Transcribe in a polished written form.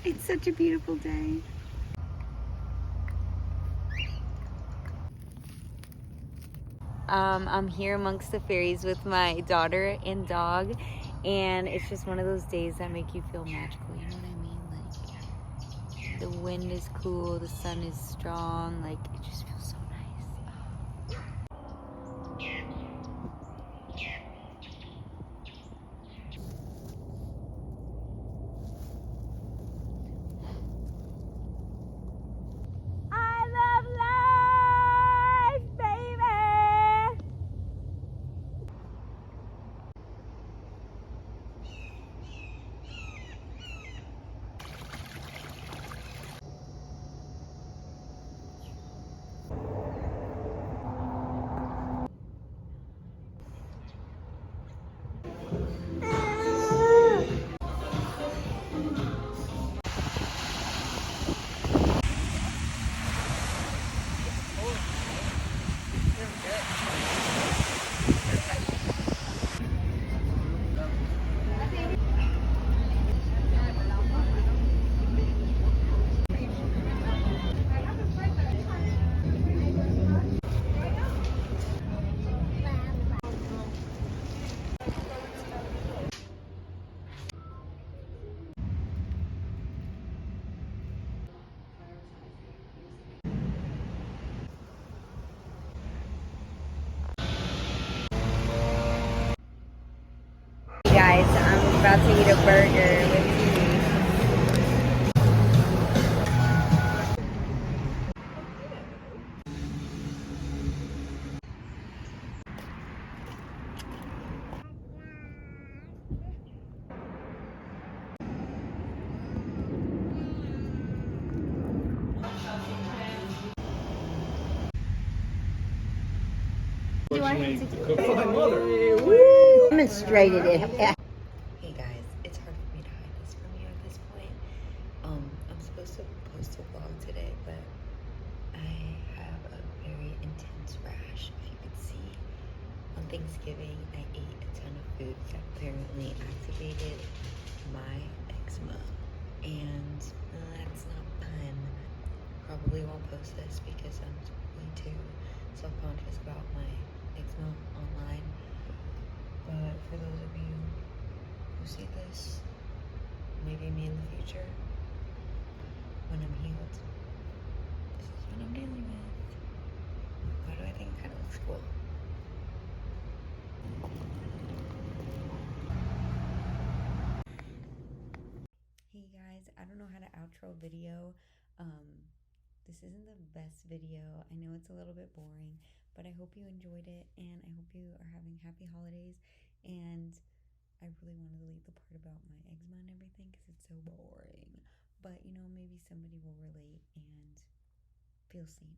It's such a beautiful day. I'm here amongst the fairies with my daughter and dog, and it's just one of those days that make you feel magical, you know what I mean? Like, the wind is cool, the sun is strong, like, it just feels so nice. I love life, baby! Guys, I'm about to eat a burger with tea. Demonstrated it. Hey guys, it's hard for me to hide this from you at this point. I'm supposed to post a vlog today, but I have a very intense rash. If you could see, on Thanksgiving, I ate a ton of food that apparently activated my eczema, and that's not fun. Probably won't post this because I'm way too self-conscious about my eczema online. But for those of you who see this, maybe me in the future, when I'm healed, this is what I'm dealing with. Why do I think it kind of looks cool? Hey guys, I don't know how to outro video. This isn't the best video. I know it's a little bit boring, but I hope you enjoyed it, and I hope you are having happy holidays. And I really wanted to leave the part about my eczema and everything because it's so boring. But you know, maybe somebody will relate and feel seen.